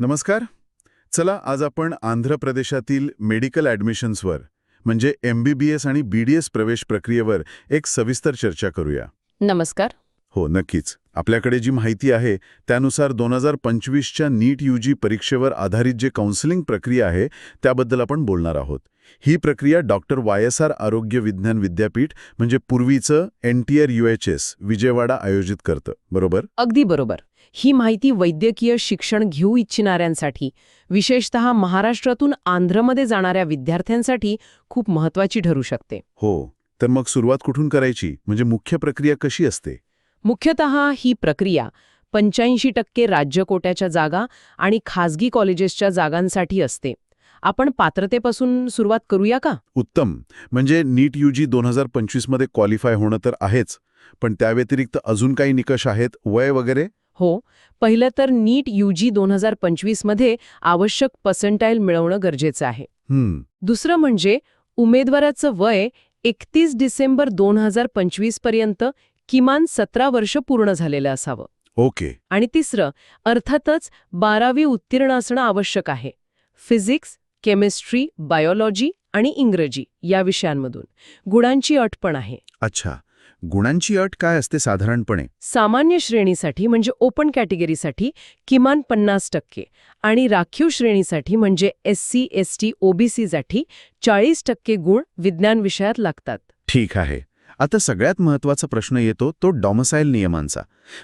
नमस्कार. चला आज आपण आंध्र प्रदेशातील मेडिकल ॲडमिशन्सवर म्हणजे MBBS आणि BDS प्रवेश प्रक्रियेवर एक सविस्तर चर्चा करूया. नमस्कार. हो, नक्कीच. आपल्याकडे जी माहिती आहे त्यानुसार 2025च्या नीट UG परीक्षेवर आधारित जे काउन्सिलिंग प्रक्रिया आहे त्याबद्दल आपण बोलणार आहोत. ही प्रक्रिया डॉक्टर YSR आरोग्य विज्ञान विद्यापीठ म्हणजे पूर्वीचं NTR UHS विजयवाडा आयोजित करतं, बरोबर? अगदी बरोबर. ही माहिती वैद्यकीय शिक्षण घेऊ इच्छिणाऱ्यांसाठी, विशेषतः महाराष्ट्रातून आंध्रमध्ये जाणाऱ्या विद्यार्थ्यांसाठी खूप महत्त्वाची ठरू शकते. हो, तर मग सुरुवात कुठून करायची? म्हणजे मुख्य प्रक्रिया कशी असते? मुख्यतः ही प्रक्रिया 85% राज्य कोट्याच्या जागा आणि खासगी कॉलेजेसच्या जागांसाठी असते. आपण पात्रतेपासून सुरुवात करूया का? उत्तम. म्हणजे नीट UG 2025 मध्ये क्वालिफाय होणं तर आहेच, पण त्या व्यतिरिक्त अजून काही निकष आहेत, वय वगैरे? हो. पहिलं तर नीट UG 2025 मध्ये आवश्यक पर्सेंटाईल मिळवणं गरजेचं आहे. दुसरं म्हणजे उमेदवाराचं वय 31 डिसेंबर 2025 पर्यंत किमान 17 वर्ष पूर्ण झालेलं असावं. ओके. आणि तिसरं, अर्थातच 12वी उत्तीर्ण असणं आवश्यक आहे. फिजिक्स, केमिस्ट्री, बायोलॉजी आणि इंग्रजी या विषयांमधून. गुणांची अट पण आहे. अच्छा, गुणांची अट काय असते साधारणपणे? सामान्य श्रेणीसाठी म्हणजे ओपन कॅटेगरीसाठी किमान 50% आणि राखीव श्रेणीसाठी म्हणजे SC, ST, OBC साठी 40% गुण विज्ञान विषयात लागतात. ठीक आहे. आता सगळ्यात महत्त्वाचा प्रश्न येतो तो डॉमिसाईल नियमांचा.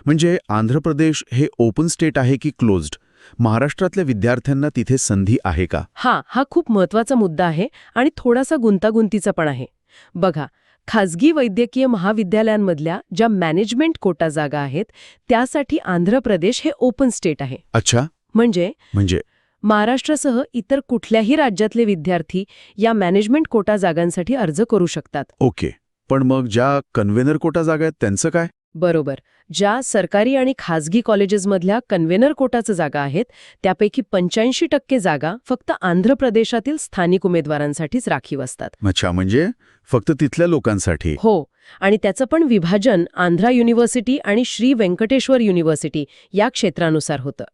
म्हणजे आंध्र प्रदेश हे ओपन स्टेट आहे की क्लोज्ड? महाराष्ट्रातल्या विद्यार्थ्यांना तिथे संधी आहे का? हा खूप महत्त्वाचा मुद्दा आहे आणि थोडासा गुंतागुंतीचा पण आहे. बघा, खासगी वैद्यकीय महाविद्यालयांमधल्या ज्या मॅनेजमेंट कोटा जागा आहेत त्यासाठी आंध्र प्रदेश हे ओपन स्टेट आहे. अच्छा. म्हणजे महाराष्ट्रासह इतर कुठल्याही राज्यातले विद्यार्थी या मॅनेजमेंट कोटा जागांसाठी अर्ज करू शकतात. ओके. पण मग ज्या कन्व्हेनर कोटा जागा आहेत त्यांचं काय? बरोबर. ज्या सरकारी आणि खासगी कॉलेजेसमधल्या कन्व्हेनर कोटाचं जागा आहेत त्यापैकी 85% जागा फक्त आंध्र प्रदेशातील स्थानिक उमेदवारांसाठीच राखीव असतात. अच्छा, म्हणजे फक्त तिथल्या लोकांसाठी? हो. आणि त्याचं पण विभाजन आंध्रा युनिव्हर्सिटी आणि श्री व्यंकटेश्वर युनिव्हर्सिटी या क्षेत्रानुसार होतं.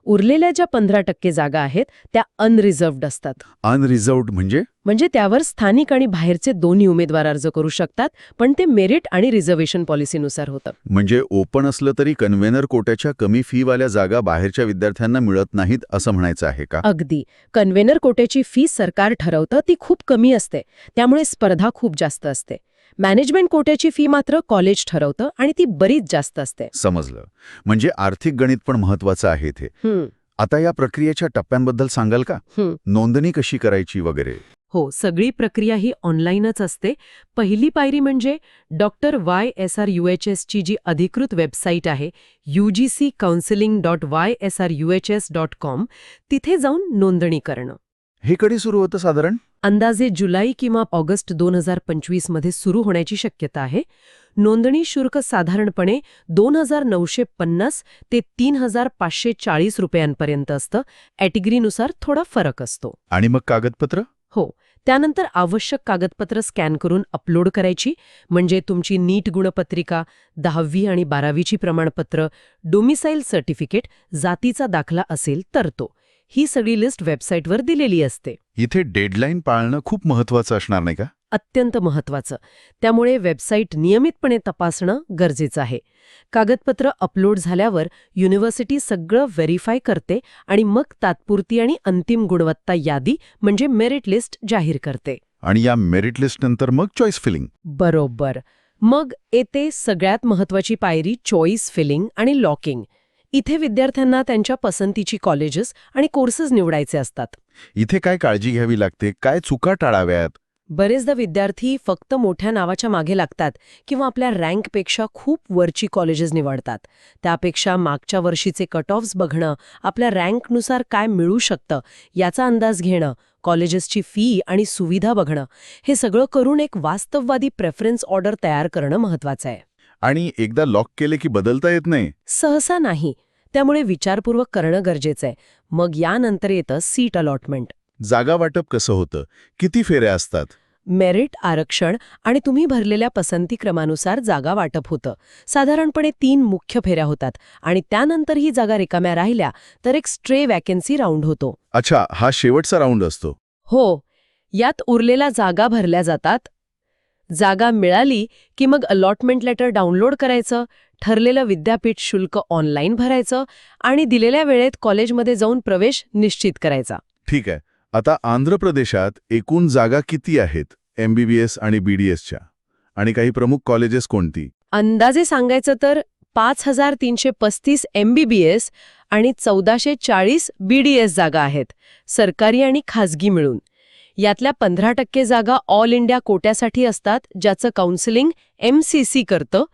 उरलेल्या ज्या 15% जागा आहेत त्या अनरिझर्व्ड असतात. अनरिझर्व्ड म्हणजे त्यावर स्थानिक आणि बाहेरचे दोन्ही उमेदवार अर्ज करू शकतात, पण ते मेरिट आणि रिझर्वेशन पॉलिसीनुसार होतं. म्हणजे ओपन असलं तरी कन्व्हेनर कोट्याच्या कमी फीवाल्या जागा बाहेरच्या विद्यार्थ्यांना मिळत नाहीत असं म्हणायचं आहे का? अगदी. कन्व्हेनर कोट्याची फी सरकार ठरवतं ती खूप कमी असते, त्यामुळे स्पर्धा खूप जास्त असते. मॅनेजमेंट कोट्याची फी मात्र कॉलेज ठरवतं आणि ती बरीच जास्त असते. समजलं. म्हणजे आर्थिक गणित पण महत्वाचं आहे इथे. आता या प्रक्रियेच्या टप्प्यांबद्दल सांगाल का? नोंदणी कशी करायची वगैरे? हो, सगळी प्रक्रिया ही ऑनलाईनच असते. पहिली पायरी म्हणजे डॉक्टर YSR UHSची जी अधिकृत वेबसाईट आहे ugccounseling.ysruhs.com तिथे जाऊन नोंदणी करणं. हे कधी सुरू होतं साधारण? अंदाजे जुलै किंवा ऑगस्ट 2025 मध्ये सुरू होण्याची शक्यता आहे. नोंदणी शुल्क साधारणपणे 2,950 ते 3,540 रुपयांपर्यंत असतं. कॅटेगरीनुसार थोडा फरक असतो. आणि मग कागदपत्र? हो. त्यानंतर आवश्यक कागदपत्र स्कॅन करून अपलोड करायची, म्हणजे तुमची नीट गुणपत्रिका, 10वी आणि 12वीची प्रमाणपत्र, डोमिसाईल सर्टिफिकेट, जातीचा दाखला असेल तर तो. ही सगळी लिस्ट वेबसाईटवर दिलेली असते. इथे डेडलाईन पाळणं खूप महत्वाचं असणार नाही का? अत्यंत महत्वाचं. त्यामुळे वेबसाईट नियमितपणे तपासणं गरजेचं आहे. कागदपत्र अपलोड झाल्यावर युनिव्हर्सिटी सगळं व्हेरीफाय करते आणि मग तात्पुरती आणि अंतिम गुणवत्ता यादी म्हणजे मेरिट लिस्ट जाहीर करते. आणि या मेरिट लिस्ट नंतर मग चॉईस फिलिंग? बरोबर. मग येते सगळ्यात महत्वाची पायरी, चॉईस फिलिंग आणि लॉकिंग. इथे विद्यार्थ्यांना त्यांच्या पसंतीची कॉलेजेस आणि कोर्सेस निवडायचे असतात. इथे काय काळजी घ्यावी लागते? काय चुका टाळाव्यात? बरेचदा विद्यार्थी फक्त मोठ्या नावाच्या मागे लागतात किंवा आपल्या रँकपेक्षा खूप वरची कॉलेजेस निवडतात. त्यापेक्षा मागच्या वर्षीचे कट ऑफ्स बघणं, आपल्या रँकनुसार काय मिळू शकतं याचा अंदाज घेणं, कॉलेजेसची फी आणि सुविधा बघणं, हे सगळं करून एक वास्तववादी प्रेफरन्स ऑर्डर तयार करणं महत्वाचं आहे. आणि एकदा लॉक केले की बदलता येत नाही? सहसा नाही. त्यामुळे विचारपूर्वक करणं गरजेचं आहे. मग यानंतर येतं सीट अलॉटमेंट. जागा वाटप कसं होतं? किती फेऱ्या असतात? मेरिट, आरक्षण आणि तुम्ही भरलेल्या पसंती क्रमानुसार जागा वाटप होतं. साधारणपणे 3 मुख्य फेऱ्या होतात आणि त्यानंतर ही जागा रिकाम्या राहिल्या तर एक स्ट्रे वॅकन्सी राऊंड होतो. अच्छा, हा शेवटचा राऊंड असतो. हो, यात उरलेल्या जागा भरल्या जातात. जागा मिळाली की मग अलॉटमेंट लेटर डाउनलोड करायचं, ठरलेलं विद्यापीठ शुल्क ऑनलाईन भरायचं आणि दिलेल्या वेळेत कॉलेजमध्ये जाऊन प्रवेश निश्चित करायचा. ठीक आहे. आता आंध्र प्रदेशात एकूण जागा किती आहेत MBBS आणि BDSच्या? आणि काही प्रमुख कॉलेजेस कोणती? अंदाजे सांगायचं तर 5,335 MBBS आणि 1,440 BDS जागा आहेत, सरकारी आणि खाजगी मिळून. यातल्या 15% जागा ऑल इंडिया कोट्यासाठी असतात, ज्याचं काउन्सिलिंग MCC करतं.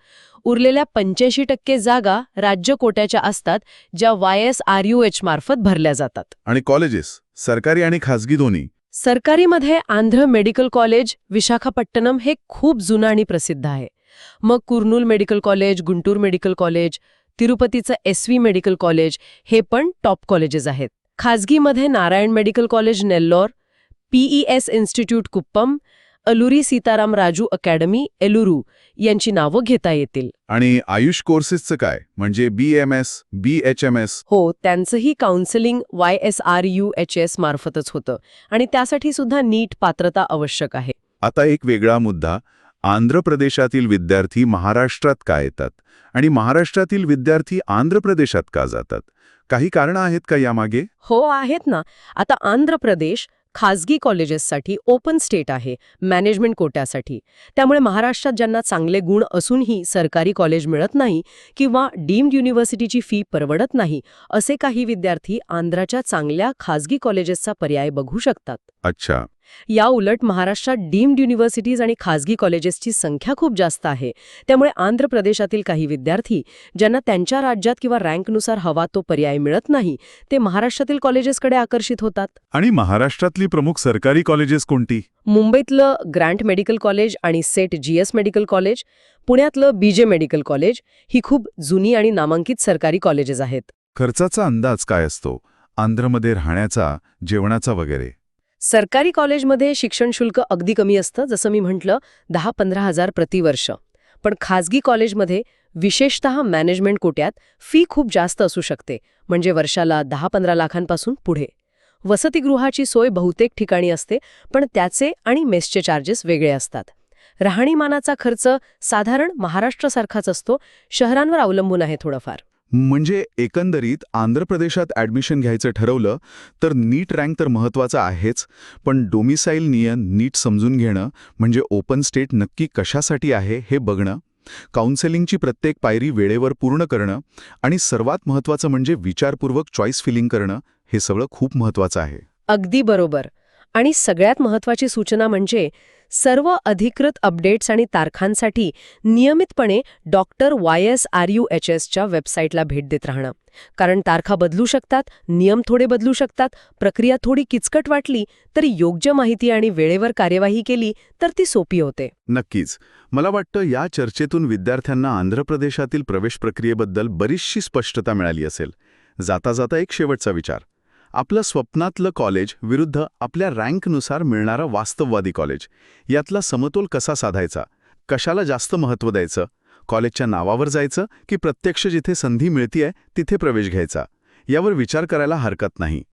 उरलेल्या 85% जागा राज्य कोट्याच्या असतात, ज्या YSRUH मार्फत भरल्या जातात. आणि कॉलेजेस, सरकारी आणि खाजगी दोन्ही? सरकारीमध्ये आंध्र मेडिकल कॉलेज, विशाखापट्टणम हे खूप जुनं आणि प्रसिद्ध आहे. मग Kurnool medical college, Guntur medical college, तिरुपतीचं SV मेडिकल कॉलेज हे पण टॉप कॉलेजेस आहेत. खाजगीमध्ये Narayana medical college Nellore, PES institute Kuppam, Alluri Sitarama Raju academy Eluru यांची नावं घेता येतील. आणि आयुष कोर्सेसचं काय, म्हणजे BMS, BHMS? हो, त्यांचंही काउन्सिलिंग YSRUHS मार्फतच होतं आणि त्यासाठी सुद्धा नीट पात्रता आवश्यक आहे. आता एक वेगळा मुद्दा, आंध्र प्रदेशातील विद्यार्थी महाराष्ट्रात का येतात आणि महाराष्ट्रातील विद्यार्थी आंध्र प्रदेशात का जातात? काही कारणं आहेत का यामागे? हो, आहेत ना. आता आंध्र प्रदेश खाजगी कॉलेजेससाठी ओपन स्टेट आहे, मॅनेजमेंट कोट्यासाठी. त्यामुळे महाराष्ट्रात ज्यांना चांगले गुण असूनही सरकारी कॉलेज मिळत नाही किंवा डीम्ड युनिव्हर्सिटीची फी परवडत नाही, असे काही विद्यार्थी आंध्राच्या चांगल्या खाजगी कॉलेजेसचा पर्याय बघू शकतात. अच्छा. या उलट महाराष्ट्रात डीम्ड युनिव्हर्सिटीज आणि खाजगी कॉलेजेसची संख्या खूप जास्त आहे. त्यामुळे आंध्र प्रदेशातील काही विद्यार्थी ज्यांना त्यांच्या राज्यात किंवा रँकनुसार हवा तो पर्याय मिळत नाही, ते महाराष्ट्रातील कॉलेजेसकडे आकर्षित होतात. आणि महाराष्ट्रातली प्रमुख सरकारी कॉलेजेस कोणती? मुंबईतलं ग्रँट मेडिकल कॉलेज आणि सेट GS मेडिकल कॉलेज, पुण्यातलं BJ मेडिकल कॉलेज ही खूप जुनी आणि नामांकित सरकारी कॉलेजेस आहेत. खर्चाचा अंदाज काय असतो आंध्रमध्ये राहण्याचा, जेवणाचा वगैरे? सरकारी कॉलेजमध्ये शिक्षण शुल्क अगदी कमी असतं, जसं मी म्हटलं 10-15 हजार प्रतिवर्ष. पण खाजगी कॉलेजमध्ये, विशेषतः मॅनेजमेंट कोट्यात, फी खूप जास्त असू शकते, म्हणजे वर्षाला 10-15 लाखांपासून पुढे. वसतिगृहाची सोय बहुतेक ठिकाणी असते, पण त्याचे आणि मेसचे चार्जेस वेगळे असतात. राहणीमानाचा खर्च साधारण महाराष्ट्रासारखाच असतो, शहरांवर अवलंबून आहे थोडंफार. म्हणजे एकंदरीत आंध्र प्रदेशात ॲडमिशन घ्यायचं ठरवलं तर नीट रँक तर महत्त्वाचा आहेच, पण डोमिसाईल नियम नीट समजून घेणं, म्हणजे ओपन स्टेट नक्की कशासाठी आहे हे बघणं, काउन्सेलिंगची प्रत्येक पायरी वेळेवर पूर्ण करणं आणि सर्वात महत्त्वाचं म्हणजे विचारपूर्वक चॉईस फिलिंग करणं, हे सगळं खूप महत्त्वाचं आहे. अगदी बरोबर. आणि सगळ्यात महत्त्वाची सूचना म्हणजे सर्व अधिकृत अपडेट्स आणि तारखांसाठी नियमितपणे डॉक्टर YSRUHSच्या वेबसाईटला भेट देत राहणं. कारण तारखा बदलू शकतात, नियम थोडे बदलू शकतात, प्रक्रिया थोडी किचकट वाटली तरी योग्य माहिती आणि वेळेवर कार्यवाही केली तर ती सोपी होते. नक्कीच. मला वाटतं या चर्चेतून विद्यार्थ्यांना आंध्र प्रदेशातील प्रवेश प्रक्रियेबद्दल बरीचशी स्पष्टता मिळाली असेल. जाता जाता एक शेवटचा विचार. आपलं स्वप्नातलं कॉलेज विरुद्ध आपल्या रँकनुसार मिळणारं वास्तववादी कॉलेज, यातला समतोल कसा साधायचा? कशाला जास्त महत्त्व द्यायचं? कॉलेजच्या नावावर जायचं की प्रत्यक्ष जिथे संधी मिळतीये तिथे प्रवेश घ्यायचा? यावर विचार करायला हरकत नाही.